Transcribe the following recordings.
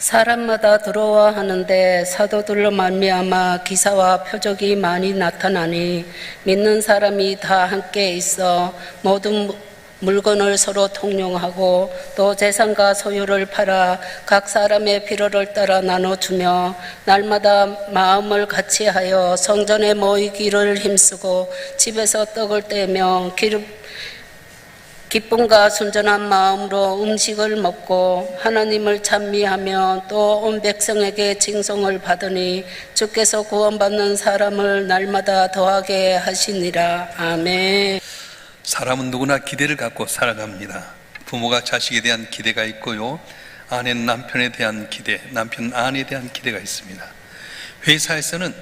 사람마다 들어와 하는데 사도들로 말미암아 기사와 표적이 많이 나타나니 믿는 사람이 다 함께 있어 모든 물건을 서로 통용하고 또 재산과 소유를 팔아 각 사람의 필요를 따라 나눠주며 날마다 마음을 같이하여 성전에 모이기를 힘쓰고 집에서 떡을 떼며 기쁨과 순전한 마음으로 음식을 먹고 하나님을 찬미하며 또 온 백성에게 칭송을 받으니 주께서 구원받는 사람을 날마다 더하게 하시니라. 아멘. 사람은 누구나 기대를 갖고 살아갑니다. 부모가 자식에 대한 기대가 있고요, 아내는 남편에 대한 기대, 남편은 아내에 대한 기대가 있습니다. 회사에서는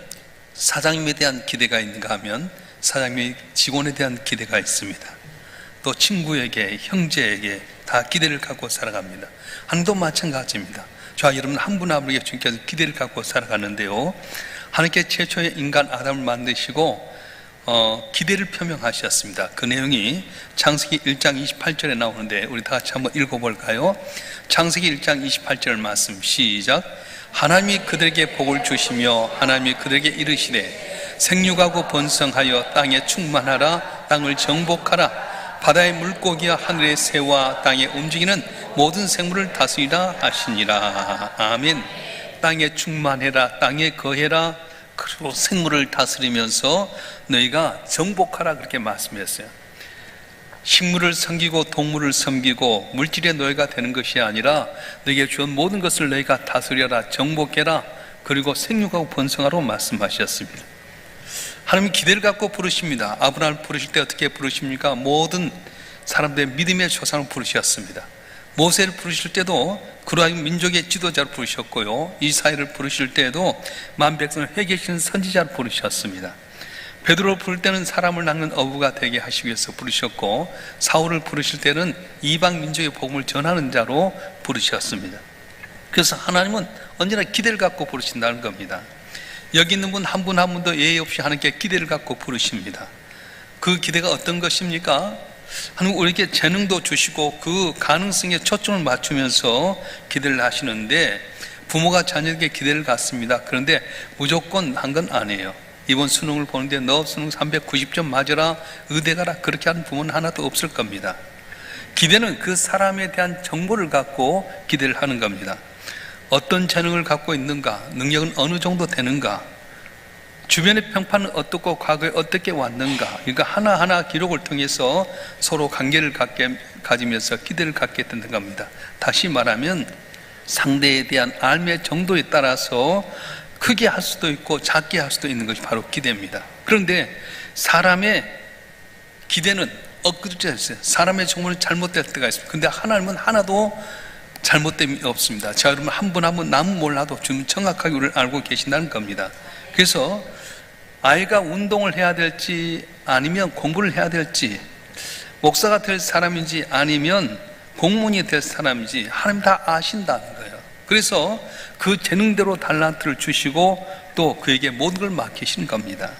사장님에 대한 기대가 있는가 하면 사장님이 직원에 대한 기대가 있습니다. 또 친구에게, 형제에게 다 기대를 갖고 살아갑니다. 하나님도 마찬가지입니다. 저와 여러분 한 분 한 분에게 주님께서 기대를 갖고 살아가는데요, 하나님께 최초의 인간 아담을 만드시고 기대를 표명하셨습니다. 그 내용이 창세기 1장 28절에 나오는데 우리 다 같이 한번 읽어볼까요? 창세기 1장 28절 말씀 시작. 하나님이 그들에게 복을 주시며 하나님이 그들에게 이르시되 생육하고 번성하여 땅에 충만하라, 땅을 정복하라, 바다의 물고기와 하늘의 새와 땅에 움직이는 모든 생물을 다스리라 하시니라. 아멘. 땅에 충만해라, 땅에 거해라, 그리고 생물을 다스리면서 너희가 정복하라, 그렇게 말씀했어요. 식물을 섬기고 동물을 섬기고 물질의 노예가 되는 것이 아니라 너희에게 주은 모든 것을 너희가 다스려라, 정복해라, 그리고 생육하고 번성하라고 말씀하셨습니다. 하나님이 기대를 갖고 부르십니다. 아브라함을 부르실 때 어떻게 부르십니까? 모든 사람들의 믿음의 조상을 부르셨습니다. 모세를 부르실 때도 그러한 민족의 지도자를 부르셨고요, 이사야를 부르실 때에도 만백성을 회개시키는 선지자를 부르셨습니다. 베드로를 부를 때는 사람을 낚는 어부가 되게 하시기 위해서 부르셨고, 사울을 부르실 때는 이방 민족의 복음을 전하는 자로 부르셨습니다. 그래서 하나님은 언제나 기대를 갖고 부르신다는 겁니다. 여기 있는 분 한 분 한 분도 예의 없이 하나님께 기대를 갖고 부르십니다. 그 기대가 어떤 것입니까? 하나님 우리에게 재능도 주시고 그 가능성에 초점을 맞추면서 기대를 하시는데, 부모가 자녀에게 기대를 갖습니다. 그런데 무조건 한 건 아니에요. 이번 수능을 보는데 너 수능 390점 맞아라, 의대 가라, 그렇게 하는 부모는 하나도 없을 겁니다. 기대는 그 사람에 대한 정보를 갖고 기대를 하는 겁니다. 어떤 재능을 갖고 있는가, 능력은 어느 정도 되는가, 주변의 평판은 어떻고 과거에 어떻게 왔는가, 그러니까 하나하나 기록을 통해서 서로 관계를 가지면서 기대를 갖게 되는 겁니다. 다시 말하면 상대에 대한 알매 정도에 따라서 크게 할 수도 있고 작게 할 수도 있는 것이 바로 기대입니다. 그런데 사람의 기대는 엊그저께 했어요. 사람의 정보는 잘못될 때가 있습니다. 그런데 하나님은 하나도 잘못됨이 없습니다. 자, 여러분 한 분 한 분 남은 몰라도 주님 정확하게 우리를 알고 계신다는 겁니다. 그래서 아이가 운동을 해야 될지 아니면 공부를 해야 될지, 목사가 될 사람인지 아니면 공무원이 될 사람인지 하나님 다 아신다는 거예요. 그래서 그 재능대로 달란트를 주시고 또 그에게 모든 걸 맡기신 겁니다.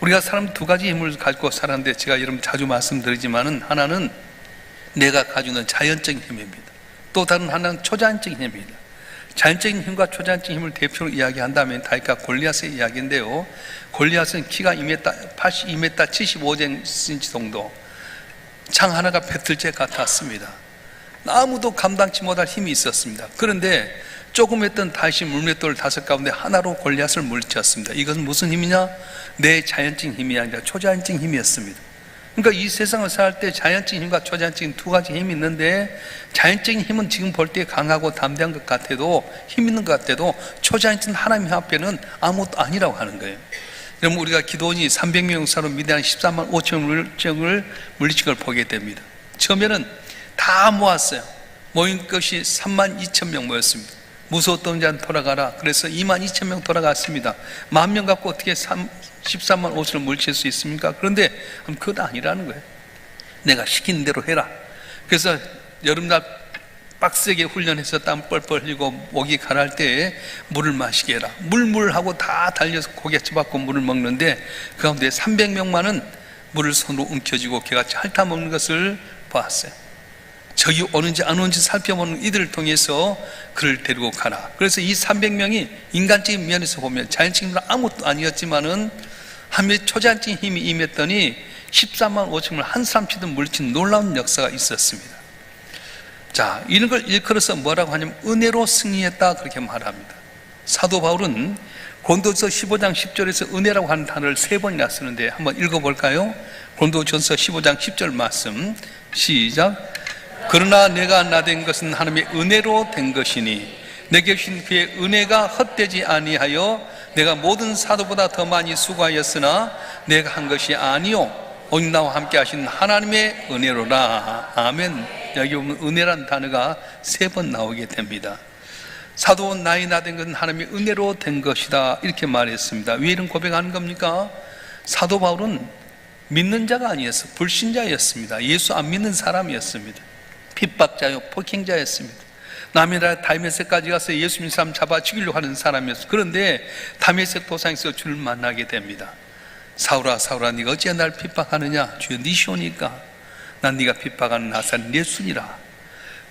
우리가 사람 두 가지 힘을 가지고 살았는데, 제가 여러분 자주 말씀드리지만은 하나는 내가 가지고 있는 자연적인 힘입니다. 또 다른 하나는 초자연적인 힘입니다. 자연적인 힘과 초자연적인 힘을 대표로 이야기한다면 다윗과 골리앗의 이야기인데요, 골리앗은 키가 2m, 82m 75cm 정도, 창 하나가 배틀째 같았습니다. 아무도 감당치 못할 힘이 있었습니다. 그런데 조금 했던 다윗이 물맷돌 5 가운데 하나로 골리앗을 물리쳤습니다. 이것은 무슨 힘이냐? 내 자연적인 힘이 아니라 초자연적인 힘이었습니다. 그러니까 이 세상을 살 때 자연적인 힘과 초자연적인 두 가지 힘이 있는데, 자연적인 힘은 지금 볼 때 강하고 담대한 것 같아도, 힘 있는 것 같아도 초자연적인 하나님 앞에는 아무것도 아니라고 하는 거예요. 여러분 우리가 기도원이 300명 용사로 미디안 14만 5천 물정을 물리친 걸 보게 됩니다. 처음에는 다 모았어요. 모인 것이 3만 2천 명 모였습니다. 무서웠던 자는 돌아가라. 그래서 2만 2천 명 돌아갔습니다. 10,000명 갖고 어떻게 14만 5천을 물칠 수 있습니까? 그런데 그건 아니라는 거예요. 내가 시킨 대로 해라. 그래서 여름날 빡세게 훈련해서 땀 뻘뻘 흘리고 목이 가라할 때에 물을 마시게 해라. 물하고 다 달려서 고개 쳐박고 물을 먹는데, 그 가운데 300명만은 물을 손으로 움켜쥐고 개같이 핥아먹는 것을 봤어요. 저기 오는지 안 오는지 살펴보는 이들을 통해서 그를 데리고 가라. 그래서 이 300명이 인간적인 면에서 보면 자연적으로 아무것도 아니었지만은 하늘의 초자연적인 힘이 임했더니 14만 5천을 한 사람치도 물리친 놀라운 역사가 있었습니다. 자, 이런 걸 일컬어서 뭐라고 하냐면 은혜로 승리했다, 그렇게 말합니다. 사도 바울은 고린도전서 15장 10절에서 은혜라고 하는 단어를 3번이나 쓰는데 한번 읽어볼까요? 고린도전서 15장 10절 말씀 시작. 그러나 내가 나된 것은 하나님의 은혜로 된 것이니 내게 주신 그의 은혜가 헛되지 아니하여 내가 모든 사도보다 더 많이 수고하였으나 내가 한 것이 아니요 오직 나와 함께 하신 하나님의 은혜로라. 아멘. 여기 보면 은혜란 단어가 3번 나오게 됩니다. 사도 나이 나된 것은 하나님의 은혜로 된 것이다, 이렇게 말했습니다. 왜 이런 고백하는 겁니까? 사도 바울은 믿는 자가 아니었어, 불신자였습니다. 예수 안 믿는 사람이었습니다. 핍박자요, 폭행자였습니다. 남의 나라 다메섹까지 가서 예수 믿는 사람 잡아 죽이려고 하는 사람이었어요. 그런데 다메섹 도상에서 주를 만나게 됩니다. 사울아 사울아 네가 어찌 날 핍박하느냐? 주여 네 시오니까 난 네가 핍박하는 나사렛 예수니라.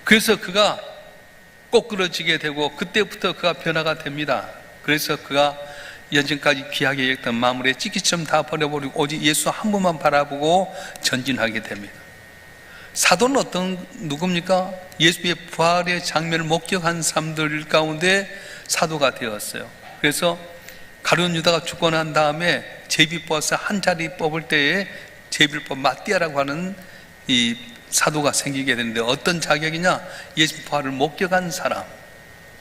그래서 그가 꼬꾸러지게 되고 그때부터 그가 변화가 됩니다. 그래서 그가 연전까지 귀하게 여겼던 마음을 찌기처럼 다 버려버리고 오직 예수 한 분만 바라보고 전진하게 됩니다. 사도는 누굽니까? 예수의 부활의 장면을 목격한 사람들 가운데 사도가 되었어요. 그래서 가룟 유다가 죽고 난 다음에 제비 뽑아서 한 자리 뽑을 때에 제비를 뽑아 마띠아라고 하는 이 사도가 생기게 되는데, 어떤 자격이냐? 예수 부활을 목격한 사람.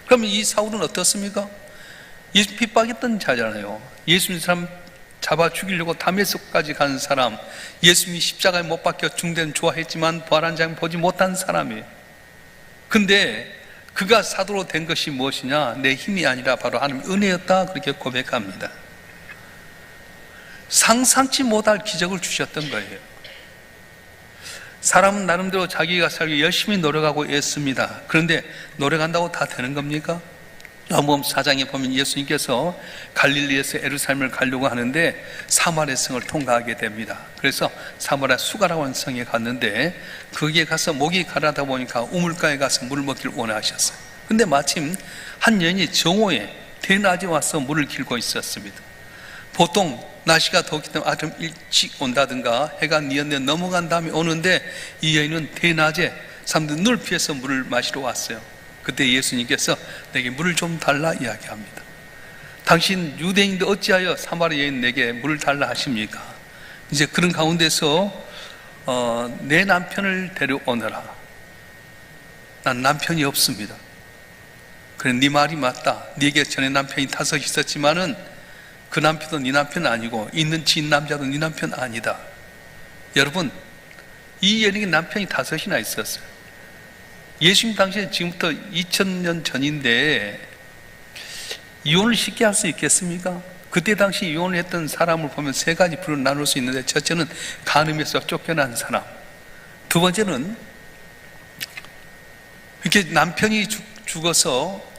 그러면 이 사울은 어떻습니까? 예수 핍박했던 자잖아요. 예수 믿는 사람 잡아 죽이려고 다메섹까지 간 사람, 예수님이 십자가에 못 박혀 중대는 좋아했지만 부활한 장면 보지 못한 사람이에요. 근데 그가 사도로 된 것이 무엇이냐? 내 힘이 아니라 바로 하나님의 은혜였다, 그렇게 고백합니다. 상상치 못할 기적을 주셨던 거예요. 사람은 나름대로 자기가 살기 열심히 노력하고 애씁니다. 그런데 노력한다고 다 되는 겁니까? 요한복음 4장에 보면 예수님께서 갈릴리에서 예루살렘을 가려고 하는데 사마리아 성을 통과하게 됩니다. 그래서 사마리아 수가라고 하는 성에 갔는데 거기에 가서 목이 가라다 보니까 우물가에 가서 물을 먹기를 원하셨어요. 근데 마침 한 여인이 정오에 대낮에 와서 물을 길고 있었습니다. 보통 날씨가 덥기 때문에 아침 일찍 온다든가 해가 뉘었네 넘어간 다음에 오는데 이 여인은 대낮에 사람들 눈을 피해서 물을 마시러 왔어요. 그때 예수님께서 내게 물을 좀 달라 이야기합니다. 당신 유대인인데 어찌하여 사마리아 여인 내게 물을 달라 하십니까? 이제 그런 가운데서 내 남편을 데려오너라. 난 남편이 없습니다. 그래, 네 말이 맞다. 네게 전에 남편이 5 있었지만은 그 남편도 네 남편 아니고 있는 지인 남자도 네 남편 아니다. 여러분, 이 여인에게 남편이 5이나 있었어요. 예수님 당시에 지금부터 2000년 전인데 이혼을 쉽게 할 수 있겠습니까? 그때 당시 이혼을 했던 사람을 보면 3가지 부류로 나눌 수 있는데, 첫째는 간음에서 쫓겨난 사람, 두 번째는 이렇게 남편이 죽어서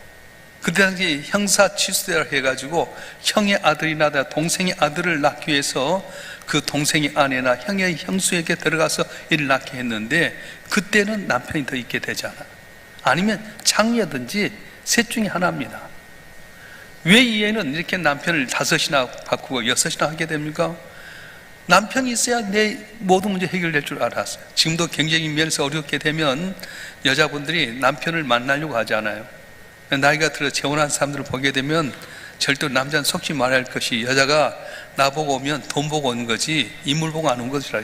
그때 당시 형사 취수대라 해가지고 형의 아들이나 동생의 아들을 낳기 위해서 그 동생의 아내나 형의 형수에게 들어가서 이를 낳게 했는데, 그때는 남편이 더 있게 되잖아. 아니면 장녀든지 셋 중에 하나입니다. 왜 이 애는 이렇게 남편을 5이나 바꾸고 6이나 하게 됩니까? 남편이 있어야 내 모든 문제 해결될 줄 알았어요. 지금도 경제적인 면에서 어렵게 되면 여자분들이 남편을 만나려고 하잖아요. 나이가 들어 재혼한 사람들을 보게 되면 절대로 남자는 속지 말아야 할 것이, 여자가 나보고 오면 돈 보고 오는 거지 인물 보고 안 온 것이라.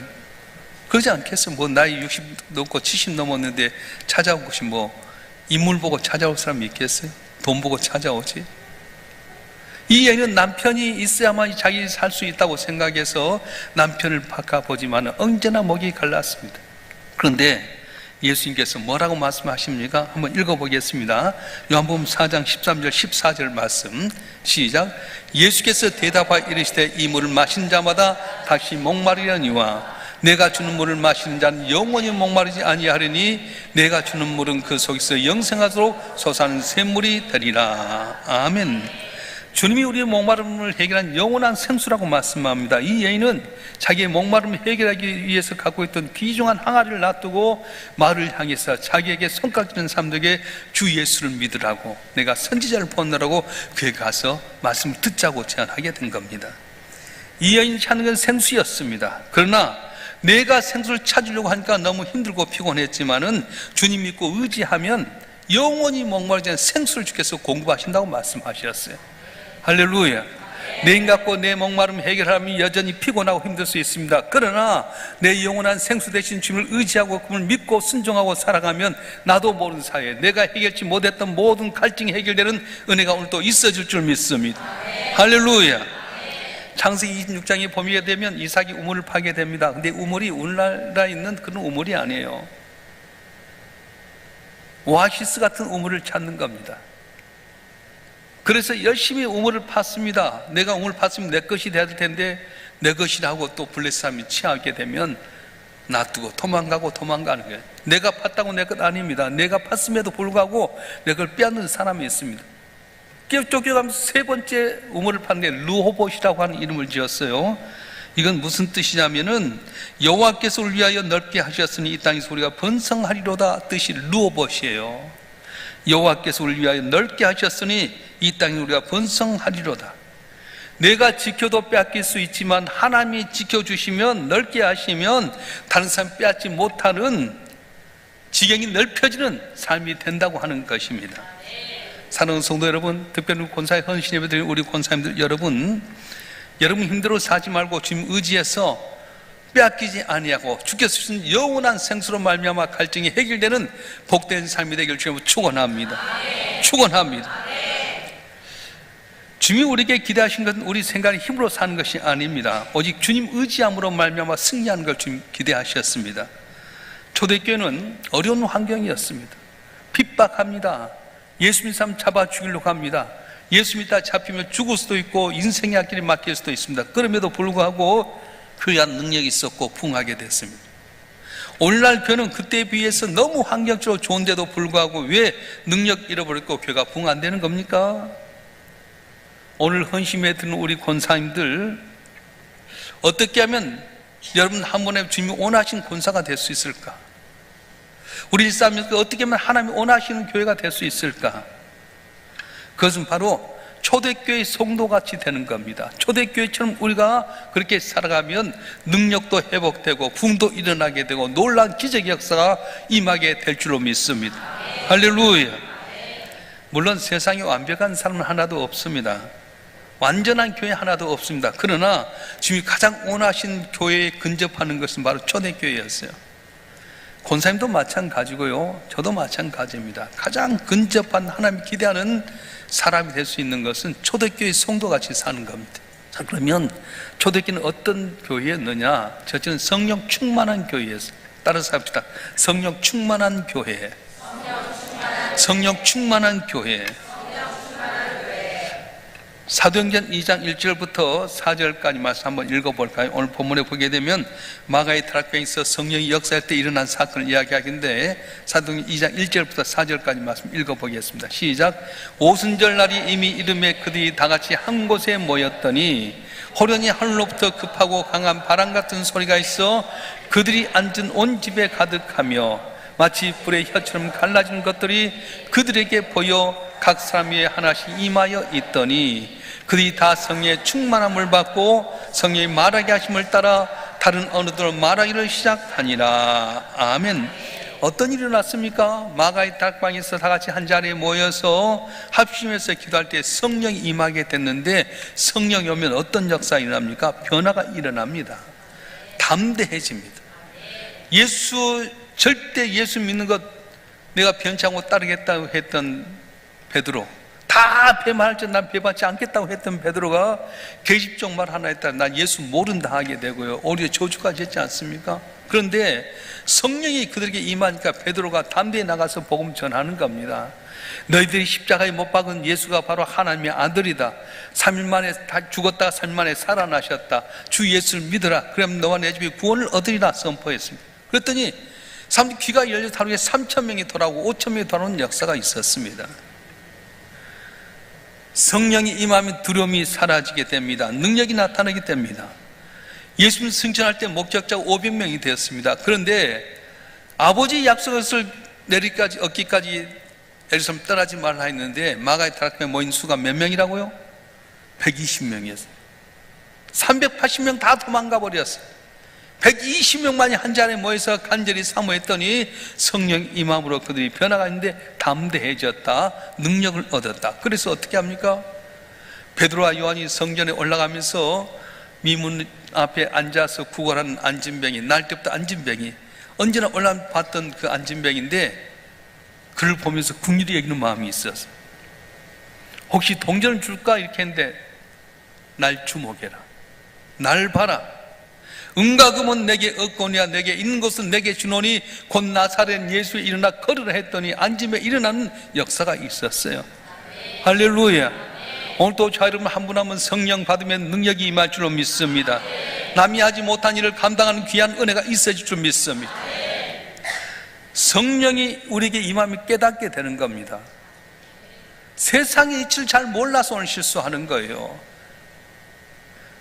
그러지 않겠어? 뭐 나이 60 넘고 70 넘었는데 찾아온 것이 뭐 인물 보고 찾아올 사람이 있겠어요? 돈 보고 찾아오지. 이 애는 남편이 있어야만 자기 살 수 있다고 생각해서 남편을 바꿔보지만 언제나 목이 갈랐습니다. 그런데 예수님께서 뭐라고 말씀하십니까? 한번 읽어보겠습니다. 요한복음 4장 13절 14절 말씀 시작. 예수께서 대답하여 이르시되 이 물을 마신 자마다 다시 목마르려니와 내가 주는 물을 마시는 자는 영원히 목마르지 아니하리니 내가 주는 물은 그 속에서 영생하도록 솟아나는 샘물이 되리라. 아멘. 주님이 우리의 목마름을 해결한 영원한 생수라고 말씀합니다. 이 여인은 자기의 목마름을 해결하기 위해서 갖고 있던 귀중한 항아리를 놔두고 마을을 향해서 자기에게 손깍지는 사람들에게 주 예수를 믿으라고, 내가 선지자를 보느라고 그에 가서 말씀을 듣자고 제안하게 된 겁니다. 이 여인이 찾는 건 생수였습니다. 그러나 내가 생수를 찾으려고 하니까 너무 힘들고 피곤했지만은 주님 믿고 의지하면 영원히 목마르지 않은 생수를 주께서 공급하신다고 말씀하셨어요. 할렐루야. 내 힘 갖고 내 목마름 해결하면 여전히 피곤하고 힘들 수 있습니다. 그러나 내 영원한 생수 대신 주님을 의지하고 그분을 믿고 순종하고 살아가면 나도 모르는 사이에 내가 해결치 못했던 모든 갈증이 해결되는 은혜가 오늘 또 있어질 줄 믿습니다. 할렐루야. 창세기 26장에 봄이 되면 이삭이 우물을 파게 됩니다. 근데 우물이 오늘날에 있는 그런 우물이 아니에요. 오아시스 같은 우물을 찾는 겁니다. 그래서 열심히 우물을 팠습니다. 내가 우물 팠으면 내 것이 돼야 될 텐데 내 것이라고 또 블레셋함이 취하게 되면 놔두고 도망가는 거예요. 내가 팠다고 내 것 아닙니다. 내가 팠음에도 불구하고 내 걸 빼앗는 사람이 있습니다. 쫓겨가면서 세 번째 우물을 팠는데 르호봇이라고 하는 이름을 지었어요. 이건 무슨 뜻이냐면은 여호와께서 우리를 위하여 넓게 하셨으니 이 땅에서 우리가 번성하리로다 뜻이 르호봇이에요. 여호와께서 우리를 위하여 넓게 하셨으니 이 땅에 우리가 번성하리로다. 내가 지켜도 빼앗길 수 있지만 하나님이 지켜주시면, 넓게 하시면 다른 사람 빼앗지 못하는 지경이 넓혀지는 삶이 된다고 하는 것입니다. 사랑하는 성도 여러분, 특별히 권사의 헌신 예배드린 우리 권사님들 여러분 힘대로 사지 말고 주님 의지해서 빼앗기지 아니하고 주께서 주신 영원한 생수로 말미암아 갈증이 해결되는 복된 삶이 되길 주님으로 축원합니다. 축원합니다. 주님이 우리에게 기대하신 것은 우리 생각의 힘으로 사는 것이 아닙니다. 오직 주님 의지함으로 말미암아 승리하는 걸 주님 기대하셨습니다. 초대교회는 어려운 환경이었습니다. 핍박합니다. 예수 믿는 사람 잡아 죽이려고 합니다. 예수 믿다 잡히면 죽을 수도 있고 인생의 앞길이 막힐 수도 있습니다. 그럼에도 불구하고 그러한 능력이 있었고 부흥하게 됐습니다. 오늘날 교회는 그때에 비해서 너무 환경적으로 좋은데도 불구하고 왜 능력 잃어버렸고 교회가 부흥 안 되는 겁니까? 오늘 헌심에 드는 우리 권사님들 어떻게 하면 여러분 한 번에 주님이 원하신 권사가 될 수 있을까? 우리 일사람에서 어떻게 하면 하나님이 원하시는 교회가 될 수 있을까? 그것은 바로 초대교회의 성도같이 되는 겁니다. 초대교회처럼 우리가 그렇게 살아가면 능력도 회복되고 부흥도 일어나게 되고 놀라운 기적의 역사가 임하게 될 줄로 믿습니다. 할렐루야. 물론 세상에 완벽한 사람은 하나도 없습니다. 완전한 교회 하나도 없습니다. 그러나 주님이 가장 원하신 교회에 근접하는 것은 바로 초대교회였어요. 권사님도 마찬가지고요, 저도 마찬가지입니다. 가장 근접한 하나님 기대하는 사람이 될 수 있는 것은 초대교회 성도같이 사는 겁니다. 자, 그러면 초대교회는 어떤 교회였느냐? 첫째는 성령 충만한 교회였어요. 따라서 합시다. 성령 충만한 교회. 성령 충만한 교회. 사도행전 2장 1절부터 4절까지 말씀 한번 읽어볼까요? 오늘 본문에 보게 되면 마가의 타락병에 있어 성령이 역사할 때 일어난 사건을 이야기하기인데 사도행전 2장 1절부터 4절까지 말씀 읽어보겠습니다. 시작. 오순절 날이 이미 이름에 그들이 다 같이 한 곳에 모였더니 호련히 하늘로부터 급하고 강한 바람 같은 소리가 있어 그들이 앉은 온 집에 가득하며 마치 불의 혀처럼 갈라진 것들이 그들에게 보여 각 사람 위에 하나씩 임하여 있더니 그들이 다 성령의 충만함을 받고 성령의 말하게 하심을 따라 다른 언어들로 말하기를 시작하니라. 아멘. 어떤 일이 일어났습니까? 마가의 닭방에서 다 같이 한 자리에 모여서 합심해서 기도할 때 성령이 임하게 됐는데, 성령이 오면 어떤 역사가 일어납니까? 변화가 일어납니다. 담대해집니다. 절대 예수 믿는 것 내가 변치 않고 따르겠다고 했던 베드로, 다 배말할 때 난 배받지 않겠다고 했던 베드로가 계집종 말 하나 했다. 난 예수 모른다 하게 되고요, 오히려 저주까지 했지 않습니까? 그런데 성령이 그들에게 임하니까 베드로가 담대히 나가서 복음 전하는 겁니다. 너희들이 십자가에 못 박은 예수가 바로 하나님의 아들이다. 3일 만에 죽었다가 3일 만에 살아나셨다. 주 예수를 믿어라. 그러면 너와 내 집이 구원을 얻으리라 선포했습니다. 그랬더니 사람들이 귀가 열려 하루에 3,000명이 돌아오고 5,000명이 돌아오는 역사가 있었습니다. 성령이 임하면 두려움이 사라지게 됩니다. 능력이 나타나게 됩니다. 예수님 승천할 때 목격자가 500명이 되었습니다. 그런데 아버지의 약속을 내리까지 얻기까지 예루살렘 떠나지 말라 했는데 마가의 다락방에 모인 수가 몇 명이라고요? 120명이었어요. 380명 다 도망가 버렸어요. 120명만이 한 자리에 모여서 간절히 사모했더니 성령 임함으로 그들이 변화가 있는데 담대해졌다, 능력을 얻었다. 그래서 어떻게 합니까? 베드로와 요한이 성전에 올라가면서 미문 앞에 앉아서 구걸하는 안진뱅이, 날 때부터 안진뱅이, 언제나 올라봤던 그 안진뱅인데 그를 보면서 긍휼히 여기는 마음이 있었어. 혹시 동전을 줄까? 이렇게 했는데 날 주목해라, 날 봐라, 은과 금은 내게 얻거니와 내게 있는 것은 내게 주노니 곧 나사렛 예수에 일어나 걸으라 했더니 안짐에 일어나는 역사가 있었어요. 할렐루야. 오늘도 저 여러분 한 분 한 분 성령 받으면 능력이 임할 줄로 믿습니다. 남이 하지 못한 일을 감당하는 귀한 은혜가 있어질 줄 믿습니다. 성령이 우리에게 임하면 깨닫게 되는 겁니다. 세상의 이치를 잘 몰라서 오늘 실수하는 거예요.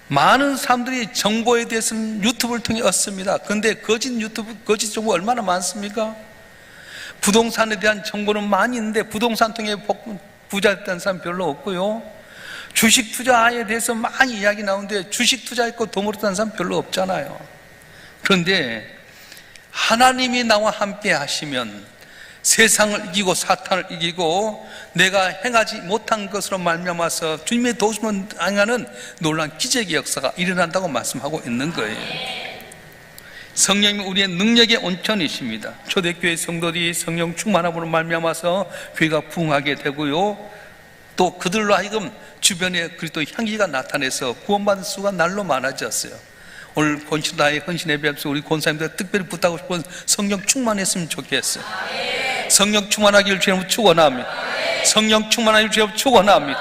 많은 사람들이 정보에 대해서는 유튜브를 통해 얻습니다. 그런데 거짓 정보 얼마나 많습니까? 부동산에 대한 정보는 많이 있는데 부동산 통해 부자 됐다는 사람 별로 없고요. 주식 투자에 대해서 많이 이야기 나오는데 주식 투자했고 돈 벌었다는 사람 별로 없잖아요. 그런데 하나님이 나와 함께 하시면 세상을 이기고 사탄을 이기고 내가 행하지 못한 것으로 말미암아서 주님의 도우심을 행하는 놀라운 기적의 역사가 일어난다고 말씀하고 있는 거예요. 성령이 우리의 능력의 온천이십니다. 초대교회 성도들이 성령 충만함으로 말미암아서 교회가 부흥하게 되고요, 또 그들로 하여금 주변에 그리스도의 향기가 나타내서 구원받은 수가 날로 많아졌어요. 오늘 본시다의 헌신 예배에서 우리 권사님들 특별히 부탁하고 싶은 성령 충만했으면 좋겠어요. 성령 충만하기를 주님 축원합니다. 성령 충만하기를 주님 축원합니다.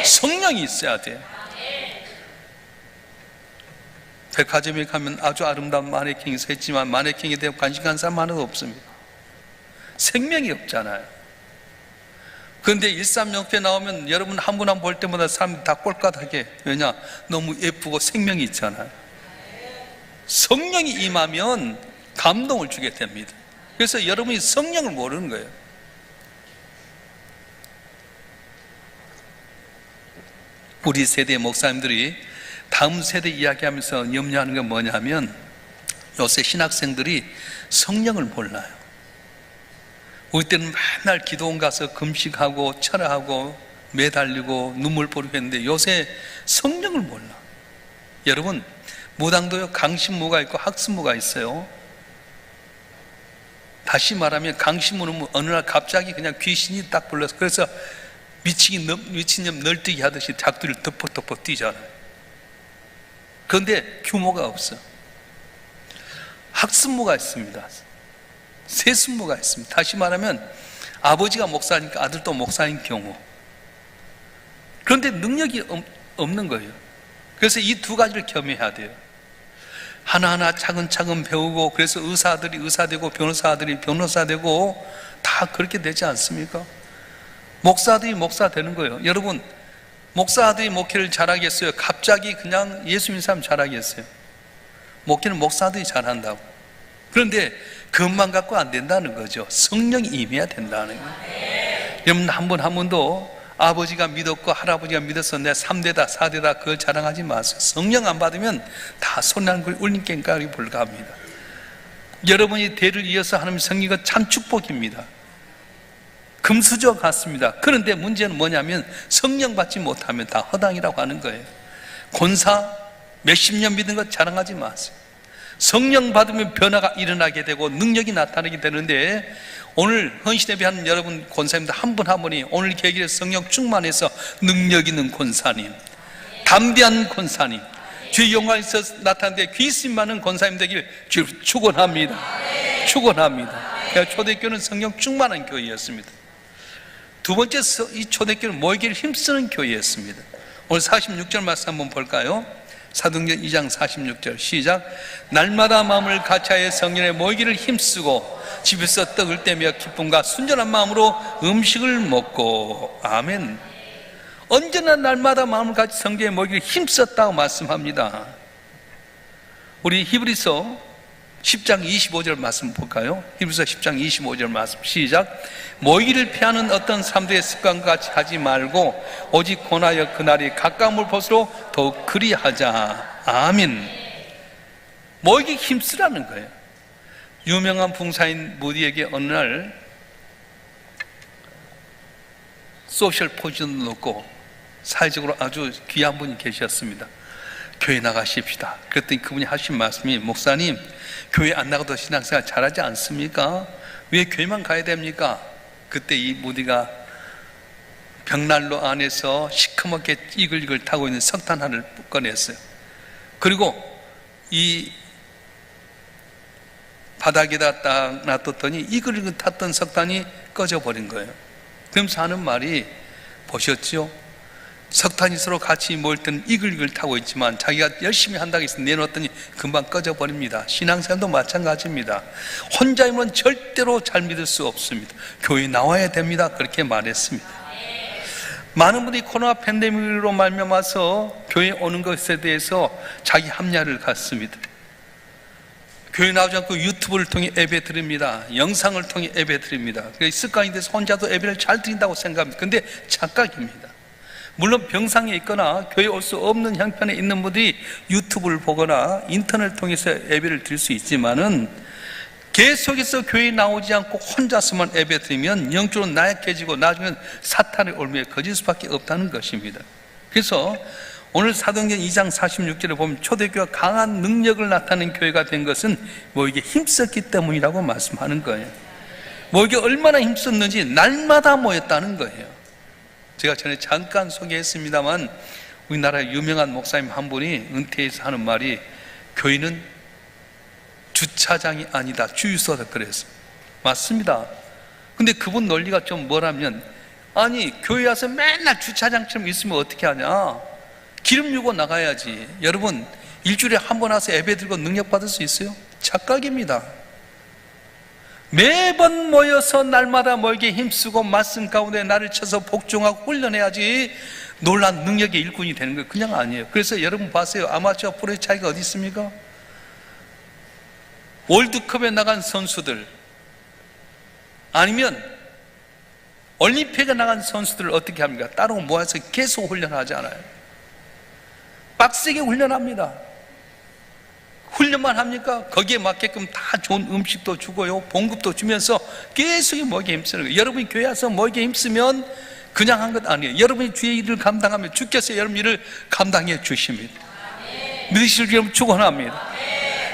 성령이 있어야 돼요. 백화점에 가면 아주 아름다운 마네킹이 서 있지만 마네킹에 대해 관심 가는 사람 하나도 없습니다. 생명이 없잖아요. 그런데 13명패 나오면 여러분 한 분 한 분 볼 때마다 사람이 다 꼴깍하게, 왜냐? 너무 예쁘고 생명이 있잖아요. 성령이 임하면 감동을 주게 됩니다. 그래서 여러분이 성령을 모르는 거예요. 우리 세대 목사님들이 다음 세대 이야기하면서 염려하는 건 뭐냐면 요새 신학생들이 성령을 몰라요. 우리 때는 맨날 기도원 가서 금식하고 철야하고 매달리고 눈물 보리고 했는데 요새 성령을 몰라. 여러분, 무당도요 강신무가 있고 학신무가 있어요. 다시 말하면 강신무는 어느 날 갑자기 그냥 귀신이 딱 불러서, 그래서 미친년 널뛰기 하듯이 닭들을 덮어덮어 뛰잖아요. 그런데 규모가 없어. 학신무가 있습니다. 세순무가 있습니다. 다시 말하면 아버지가 목사니까 아들도 목사인 경우. 그런데 능력이 없는 거예요. 그래서 이 두 가지를 겸해야 돼요. 하나하나 차근차근 배우고, 그래서 의사들이 의사 되고 변호사들이 변호사 되고 다 그렇게 되지 않습니까? 목사들이 목사 되는 거예요. 여러분, 목사들이 목회를 잘하겠어요? 갑자기 그냥 예수 믿는 사람 잘하겠어요? 목회는 목사들이 잘한다고. 그런데 그것만 갖고 안 된다는 거죠. 성령이 임해야 된다는 거예요. 여러분, 한 분 한 분도 아버지가 믿었고 할아버지가 믿어서 내 3대다 4대다 그걸 자랑하지 마세요. 성령 안 받으면 다 손난 걸 울림 깽가리 불가합니다. 여러분이 대를 이어서 하나님 섬기는 건 참 축복입니다. 금수저 같습니다. 그런데 문제는 뭐냐면 성령 받지 못하면 다 허당이라고 하는 거예요. 권사 몇십 년 믿은 것 자랑하지 마세요. 성령 받으면 변화가 일어나게 되고 능력이 나타나게 되는데, 오늘 헌신예배하는 여러분 권사님들 한 분 한 분이 오늘 계기에 성령 충만해서 능력 있는 권사님, 담대한 권사님, 주의 영광에서 나타나는데 귀신 많은 권사님 되길 주를 축원합니다. 축원합니다. 초대교회는 성령 충만한 교회였습니다. 두 번째, 이 초대교회는 모이기를 힘쓰는 교회였습니다. 오늘 46절 말씀 한번 볼까요? 사도행전 2장 46절 시작. 날마다 마음을 같이하여 성령의 모이기를 힘쓰고 집에서 떡을 떼며 기쁨과 순전한 마음으로 음식을 먹고. 아멘. 언제나 날마다 마음을 같이 성경에 모이기를 힘썼다고 말씀합니다. 우리 히브리서 10장 25절 말씀 볼까요? 히브리서 10장 25절 말씀 시작. 모이기를 피하는 어떤 사람들의 습관과 같이 하지 말고 오직 권하여 그날이 가까움을 볼수록 더욱 그리하자. 아멘. 모이기 힘쓰라는 거예요. 유명한 붕사인 무디에게 어느 날 소셜 포지션을 놓고 사회적으로 아주 귀한 분이 계셨습니다. 교회 나가십시다. 그랬더니 그분이 하신 말씀이, 목사님 교회 안 나가도 신앙생활 잘하지 않습니까? 왜 교회만 가야 됩니까? 그때 이 무디가 벽난로 안에서 시커멓게 이글이글 타고 있는 석탄 하나를 꺼냈어요. 그리고 이 바닥에다 딱 놔뒀더니 이글이글 탔던 석탄이 꺼져버린 거예요. 그러면서 하는 말이, 보셨죠? 석탄이 서로 같이 모일 때는 이글이글 타고 있지만 자기가 열심히 한다고 해서 내놓았더니 금방 꺼져버립니다. 신앙생활도 마찬가지입니다. 혼자이면 절대로 잘 믿을 수 없습니다. 교회 나와야 됩니다. 그렇게 말했습니다. 많은 분들이 코로나 팬데믹으로 말미암아서 교회에 오는 것에 대해서 자기 합리화를 갖습니다. 교회 나오지 않고 유튜브를 통해 예배 드립니다. 영상을 통해 예배 드립니다. 습관이 돼서 혼자도 예배를 잘 드린다고 생각합니다. 근데 착각입니다. 물론 병상에 있거나 교회에 올 수 없는 형편에 있는 분들이 유튜브를 보거나 인터넷을 통해서 예배를 드릴 수 있지만은 계속해서 교회에 나오지 않고 혼자서만 예배 드리면 영적으로 나약해지고 나중엔 사탄의 올무에 거질 수밖에 없다는 것입니다. 그래서 오늘 사도행전 2장 46절에 보면 초대교회가 강한 능력을 나타낸 교회가 된 것은 모이게 힘썼기 때문이라고 말씀하는 거예요. 모이게 얼마나 힘썼는지 날마다 모였다는 거예요. 제가 전에 잠깐 소개했습니다만 우리나라 유명한 목사님 한 분이 은퇴해서 하는 말이, 교회는 주차장이 아니다, 주유소다 그랬어요. 맞습니다. 근데 그분 논리가 좀 뭐라면, 아니 교회 와서 맨날 주차장처럼 있으면 어떻게 하냐, 기름 주고 나가야지. 여러분 일주일에 한 번 와서 예배 드리고 능력 받을 수 있어요? 착각입니다. 매번 모여서 날마다 모이게 힘쓰고 말씀 가운데 나를 쳐서 복종하고 훈련해야지 놀란 능력의 일꾼이 되는 거예요. 그냥 아니에요. 그래서 여러분 봤어요. 아마추어 프로의 차이가 어디 있습니까? 월드컵에 나간 선수들 아니면 올림픽에 나간 선수들을 어떻게 합니까? 따로 모아서 계속 훈련하지 않아요. 빡세게 훈련합니다. 훈련만 합니까? 거기에 맞게끔 다 좋은 음식도 주고요, 봉급도 주면서 계속 모이게 힘쓰는 거예요. 여러분이 교회 와서 모이게 힘쓰면 그냥 한 것 아니에요. 여러분이 주의 일을 감당하면 주께서 여러분 일을 감당해 주십니다. 믿으실 여러분 축원합니다.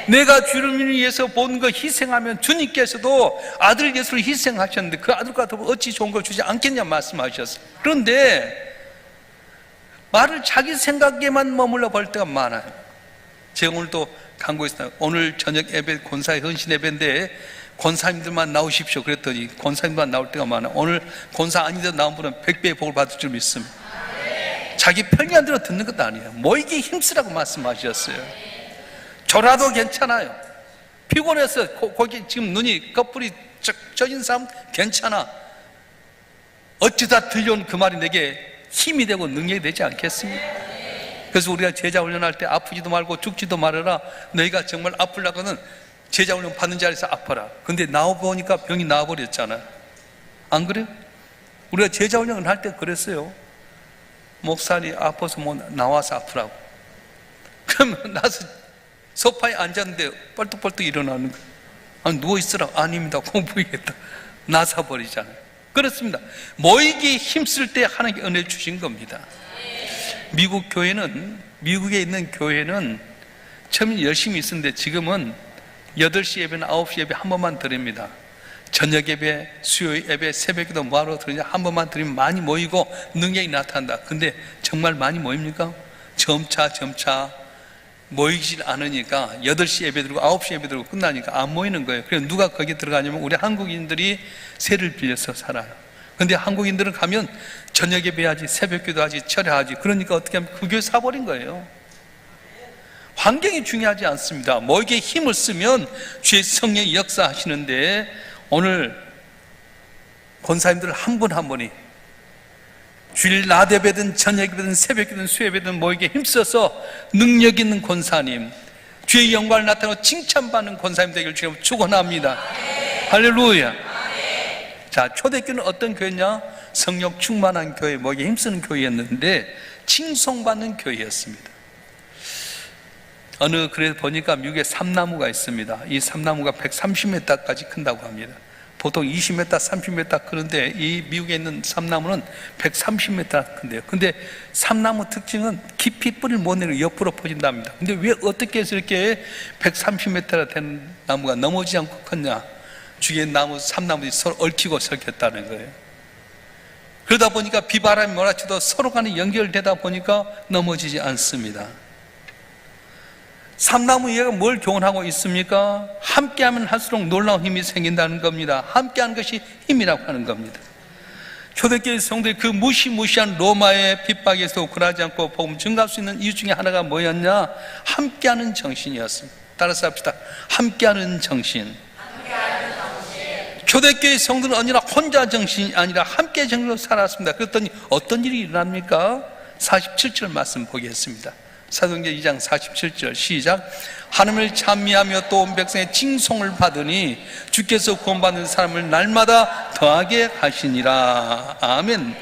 내가 주를 위해서 본 거 희생하면 주님께서도 아들 예수를 희생하셨는데 그 아들과 더불어 어찌 좋은 걸 주지 않겠냐 말씀하셨어요. 그런데 말을 자기 생각에만 머물러 볼 때가 많아요. 제가 오늘도 강구했어요. 오늘 저녁 예배 권사의 헌신 예배인데 권사님들만 나오십시오 그랬더니 권사님만 나올 때가 많아요. 오늘 권사 아니더라도 나온 분은 100배의 복을 받을 줄 믿습니다. 자기 편견 대로 듣는 것도 아니에요. 모이기 힘쓰라고 말씀하셨어요. 졸아도 괜찮아요. 피곤해서 거기 지금 눈이 거풀이 젖은 사람 괜찮아. 어찌다 들려온 그 말이 내게 힘이 되고 능력이 되지 않겠습니까? 그래서 우리가 제자 훈련할 때 아프지도 말고 죽지도 말아라. 너희가 정말 아프려고는 제자 훈련 받는 자리에서 아파라. 근데 나와보니까 병이 나와버렸잖아요. 안 그래요? 우리가 제자 훈련을 할 때 그랬어요. 목사님 아파서 뭐 나와서 아프라고. 그러면 나서 소파에 앉았는데 뻘떡뻘떡 일어나는 거예요. 아니 누워있으라. 아닙니다. 공부하겠다. 나사버리잖아요. 그렇습니다. 모이기 힘쓸 때 하나님께 은혜 주신 겁니다. 미국에 있는 교회는 처음에 열심히 있었는데 지금은 8시 예배나 9시 예배 한 번만 드립니다. 저녁 예배, 수요일 예배, 새벽에도 뭐하러 드리냐 한 번만 드리면 많이 모이고 능력이 나타난다. 근데 정말 많이 모입니까? 점차 모이질 않으니까 8시 예배 드리고 9시 예배 드리고 끝나니까 안 모이는 거예요. 그래서 누가 거기 들어가냐면 우리 한국인들이 세를 빌려서 살아요. 근데 한국인들은 가면 저녁 예배하지, 새벽 기도하지, 철야하지. 그러니까 어떻게 하면 그 교회 사버린 거예요. 환경이 중요하지 않습니다. 모이게 힘을 쓰면 주의 성령이 역사하시는데 오늘 권사님들 한 분 한 분이 주일 낮 예배든 저녁 예배든 새벽 예배든 수요 예배든 모이게 힘써서 능력 있는 권사님, 주의 영광을 나타내고 칭찬받는 권사님 되기를 주님 축원합니다. 할렐루야. 자, 초대교회는 어떤 교회냐? 성령 충만한 교회, 모이게 힘쓰는 교회였는데 칭송받는 교회였습니다. 그래서 보니까 미국에 삼나무가 있습니다. 이 삼나무가 130m까지 큰다고 합니다. 보통 20m, 30m 크는데 이 미국에 있는 삼나무는 130m 큰데요. 근데 삼나무 특징은 깊이 뿌리를 못 내고 옆으로 퍼진답니다. 근데 왜 어떻게 해서 이렇게 130m 된 나무가 넘어지지 않고 컸냐? 주위에 삼나무들이 서로 얽히고 설켰다는 거예요. 그러다 보니까 비바람이 몰아쳐도 서로 간에 연결되다 보니까 넘어지지 않습니다. 삼나무 이해가 뭘 교훈하고 있습니까? 함께하면 할수록 놀라운 힘이 생긴다는 겁니다. 함께하는 것이 힘이라고 하는 겁니다. 초대교회 성도들이 그 무시무시한 로마의 핍박에서 굴하지 않고 복음 증가할 수 있는 이유 중에 하나가 뭐였냐? 함께하는 정신이었습니다. 따라서 합시다. 함께하는 정신. 초대교회 성도는 언제나 혼자 정신이 아니라 함께 정신으로 살았습니다. 그랬더니 어떤 일이 일어납니까? 47절 말씀 보겠습니다. 사도행전 2장 47절 시작. 하나님을 찬미하며 또 온 백성의 칭송을 받으니 주께서 구원받는 사람을 날마다 더하게 하시니라. 아멘.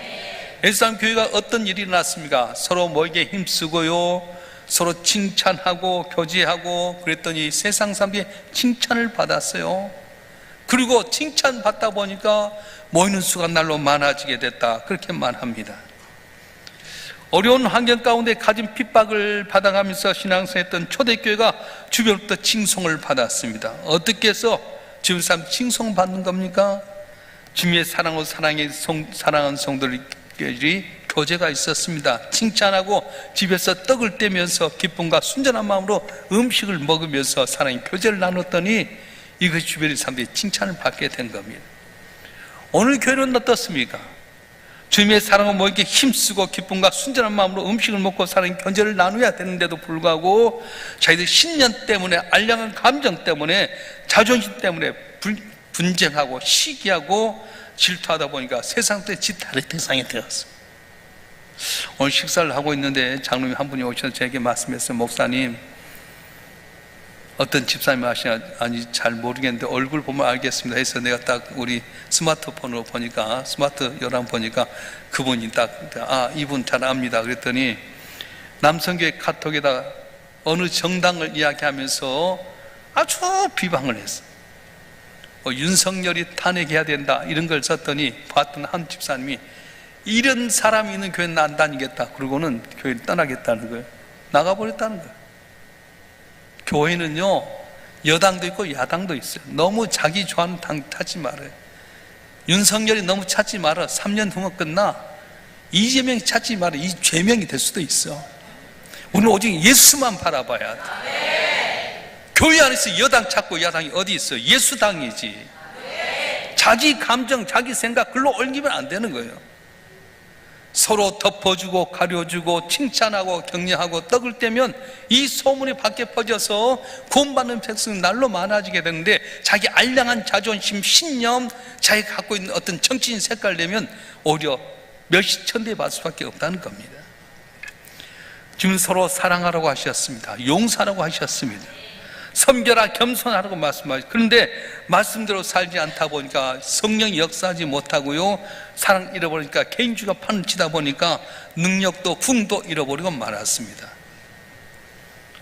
예루살렘 교회가 어떤 일이 일어났습니까? 서로 모이게 힘쓰고요, 서로 칭찬하고 교제하고 그랬더니 세상 사람들이 칭찬을 받았어요. 그리고 칭찬받다 보니까 모이는 수가 날로 많아지게 됐다, 그렇게 말합니다. 어려운 환경 가운데 가진 핍박을 받아가면서 신앙생활했던 초대교회가 주변부터 칭송을 받았습니다. 어떻게 해서 주변 사람 칭송받는 겁니까? 주님의 사랑으로 사랑하는 성도들끼리 교제가 있었습니다. 칭찬하고 집에서 떡을 떼면서 기쁨과 순전한 마음으로 음식을 먹으면서 사랑의 교제를 나눴더니 이것이 주변의 사람들이 칭찬을 받게 된 겁니다. 오늘 교회는 어떻습니까? 주님의 사랑을 모이게 힘쓰고 기쁨과 순전한 마음으로 음식을 먹고 사랑의 견제를 나누어야 되는데도 불구하고 자기들 신념 때문에, 알량한 감정 때문에, 자존심 때문에 분쟁하고 시기하고 질투하다 보니까 세상 때 지탈의 대상이 되었습니다. 오늘 식사를 하고 있는데 장로님 한 분이 오셔서 제게 말씀했어요. 목사님, 어떤 집사님이 하시냐, 아니 잘 모르겠는데 얼굴 보면 알겠습니다 해서 내가 딱 우리 스마트폰으로 보니까, 스마트 열람 보니까 그분이 딱 이분 잘 압니다 그랬더니 남성교회 카톡에다 어느 정당을 이야기하면서 아주 비방을 했어요. 윤석열이 탄핵해야 된다 이런 걸 썼더니 봤던 한 집사님이 이런 사람이 있는 교회는 안 다니겠다 그러고는 교회를 떠나겠다는 거예요. 나가버렸다는 거예요. 교회는요, 여당도 있고 야당도 있어요. 너무 자기 좋아하는 당 타지 말아요. 윤석열이 너무 찾지 말아. 3년 후면 끝나. 이재명이 찾지 말아. 이 죄명이 될 수도 있어. 우리는 오직 예수만 바라봐야 돼. 교회 안에서 여당 찾고 야당이 어디 있어? 예수당이지. 자기 감정, 자기 생각 글로 옮기면 안 되는 거예요. 서로 덮어주고 가려주고 칭찬하고 격려하고 떡을 떼면 이 소문이 밖에 퍼져서 구원받는 백성이 날로 많아지게 되는데 자기 알량한 자존심, 신념, 자기가 갖고 있는 어떤 정치인 색깔 내면 오히려 몇십 천대 받을 수밖에 없다는 겁니다. 지금 서로 사랑하라고 하셨습니다. 용서하라고 하셨습니다. 섬겨라, 겸손하라고 말씀하셨습니다. 그런데 말씀대로 살지 않다 보니까 성령이 역사하지 못하고요, 사랑 잃어버리니까 개인주의가 판을 치다 보니까 능력도 궁도 잃어버리고 말았습니다.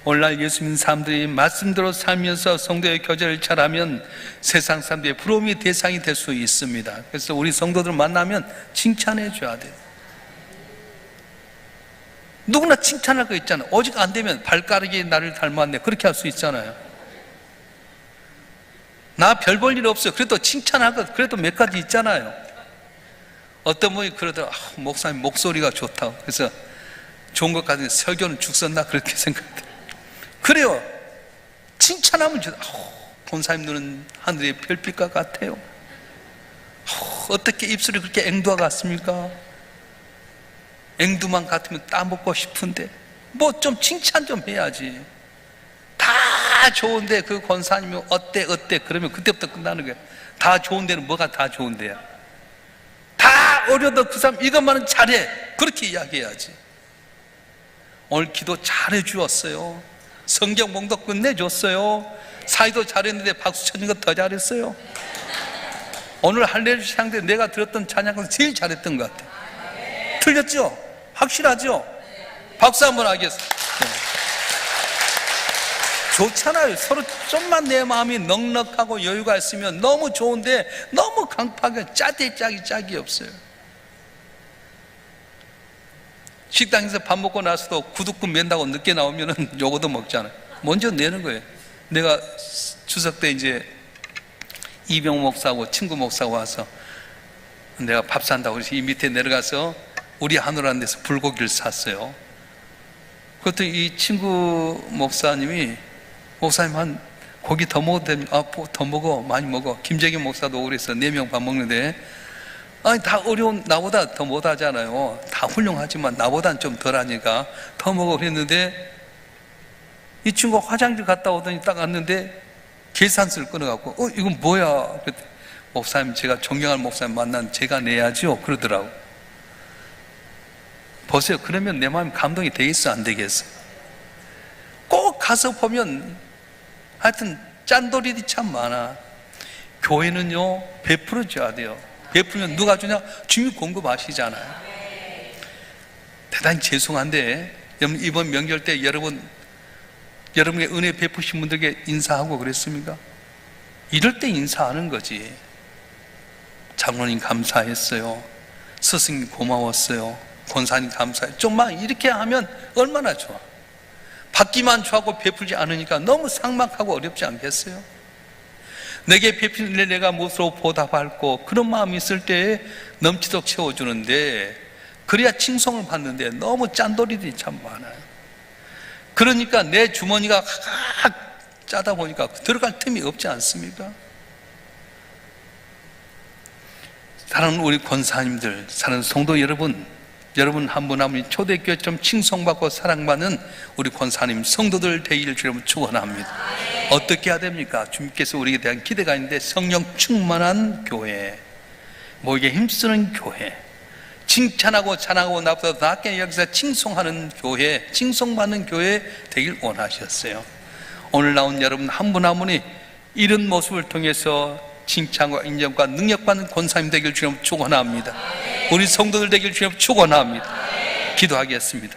오늘날 예수 믿는 사람들이 말씀대로 살면서 성도의 교제를 잘하면 세상 사람들의 부러움의 대상이 될 수 있습니다. 그래서 우리 성도들 만나면 칭찬해 줘야 돼요. 누구나 칭찬할 거 있잖아요. 오직 안 되면 발가락이 나를 닮았네 그렇게 할 수 있잖아요. 나 별 볼 일 없어요. 그래도 칭찬할 것 그래도 몇 가지 있잖아요. 어떤 분이 그러더라, 목사님 목소리가 좋다고. 그래서 좋은 것 같은데 설교는 죽 썼나 그렇게 생각해요. 그래요. 칭찬하면 본사님 눈은 하늘의 별빛과 같아요. 어떻게 입술이 그렇게 앵두와 같습니까? 앵두만 같으면 따먹고 싶은데 뭐 좀 칭찬 좀 해야지. 다 좋은데 그 권사님이 어때 그러면 그때부터 끝나는 거야. 다 좋은 데는 뭐가 다 좋은 데야? 다 어려도 그 사람 이것만은 잘해. 그렇게 이야기해야지. 오늘 기도 잘해 주었어요. 성경 봉독 끝내줬어요. 사이도 잘했는데 박수 쳐준 거 더 잘했어요. 오늘 할렐루야 찬양 때 내가 들었던 찬양은 제일 잘했던 것 같아요. 틀렸죠? 확실하죠? 박수 한번 하겠습니다. 좋잖아요. 서로 좀만 내 마음이 넉넉하고 여유가 있으면 너무 좋은데 너무 강팍하게 짝이 없어요. 식당에서 밥 먹고 나서도 구두꾼 맨다고 늦게 나오면은 요거도 먹잖아요. 먼저 내는 거예요. 내가 추석 때 이제 이병 목사하고 친구 목사가 와서 내가 밥 산다고 그래서 이 밑에 내려가서 우리 하늘하는 데서 불고기를 샀어요. 그것도 이 친구 목사님이 목사님 한 고기 더 먹어도 됩니까? 더 먹어. 많이 먹어. 김재경 목사도 그래서 4명 밥 먹는데 아니 다 어려운 나보다 더 못하잖아요. 다 훌륭하지만 나보다는 좀 덜하니까 더 먹어 그랬는데 이 친구가 화장실 갔다 오더니 딱 왔는데 계산서를 꺼내갖고 이건 뭐야? 그랬더니 목사님 제가 존경할 목사님 만난 제가 내야죠 그러더라고. 보세요. 그러면 내 마음이 감동이 되겠어 안 되겠어? 꼭 가서 보면 하여튼 짠돌이들이 참 많아. 교회는요 베풀어 줘야 돼요. 베풀면 누가 주냐? 주님 공급하시잖아요. 대단히 죄송한데 이번 명절 때 여러분의 은혜 베푸신 분들에게 인사하고 그랬습니까? 이럴 때 인사하는 거지. 장로님 감사했어요. 스승님 고마웠어요. 권사님 감사해요. 좀만 이렇게 하면 얼마나 좋아. 받기만 좋아하고 베풀지 않으니까 너무 삭막하고 어렵지 않겠어요? 내게 베푼 일에 내가 무엇으로 보답할고 그런 마음이 있을 때 넘치도록 채워주는데 그래야 칭송을 받는데 너무 짠돌이들이 참 많아요. 그러니까 내 주머니가 확 짜다 보니까 들어갈 틈이 없지 않습니까? 사랑하는 우리 권사님들, 사랑하는 성도 여러분 한 분 한 분이 초대교회처럼 칭송받고 사랑받는 우리 권사님 성도들 되기를 주님 축원합니다. 어떻게 해야 됩니까? 주님께서 우리에 대한 기대가 있는데 성령 충만한 교회, 모이게 힘쓰는 교회, 칭찬하고 찬양하고 나보다 낫게 여기서 칭송하는 교회, 칭송받는 교회 되길 원하셨어요. 오늘 나온 여러분 한 분 한 분이 이런 모습을 통해서 칭찬과 인정과 능력받는 권사님 되길 주님 축원합니다. 우리 성도들 되길 주님 축원합니다. 기도하겠습니다.